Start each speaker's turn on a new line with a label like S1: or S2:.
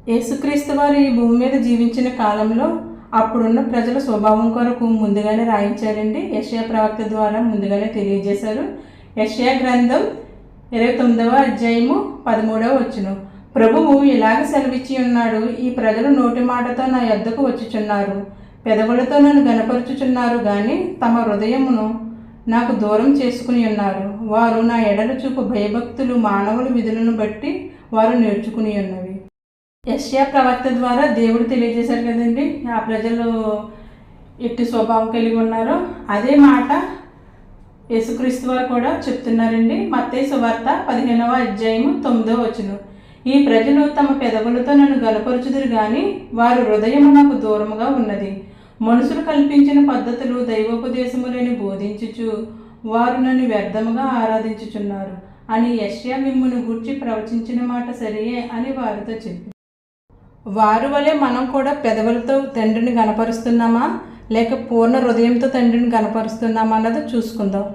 S1: యేసుక్రీస్తు వారు ఈ భూమి మీద జీవించిన కాలంలో అప్పుడున్న ప్రజల స్వభావం కొరకు ముందుగానే రాయించారండి. యెషయా ప్రవక్త ద్వారా ముందుగానే తెలియజేశారు. యెషయా గ్రంథం 29వ అధ్యాయము 13వ వచనం. ప్రభువు ఇలాగ సెలవిచ్చి ఉన్నాడు, ఈ ప్రజలు నోటి మాటతో నా యొద్దకు వచ్చుచున్నారు, పెదవులతో నన్ను గనపరుచుచున్నారు గాని తమ హృదయమును నాకు దూరం చేసుకుని ఉన్నారు. వారు నా ఎడల చూపు భయభక్తులు మానవుల విధులను బట్టి వారు నేర్చుకుని ఉన్నవి. యెషయా ప్రవక్త ద్వారా దేవుడు తెలియజేశారు కదండి ఆ ప్రజలు ఎట్టి స్వభావం కలిగి ఉన్నారో. అదే మాట యేసుక్రీస్తు వారు కూడా చెప్తున్నారండి. మత్తయి సువార్త 15వ అధ్యాయము 9వ వచనం. ఈ ప్రజలు తమ పెదవులతో నన్ను గనపరుచుదురు గాని వారి హృదయము నాకు దూరముగా ఉన్నది. మనుషులు కల్పించిన పద్ధతులు దైవోపదేశములని బోధించుచు వారు నన్ను వ్యర్థముగా ఆరాధించుచున్నారు అని యెషయా మిమ్మును గూర్చి ప్రవచించిన మాట సరియే అని వారితో చెప్పి. వారి వలె మనం కూడా పెదవులతో తండ్రిని గనపరుస్తున్నామా లేక పూర్ణ హృదయంతో తండ్రిని గనపరుస్తున్నామా అన్నది చూసుకుందాం.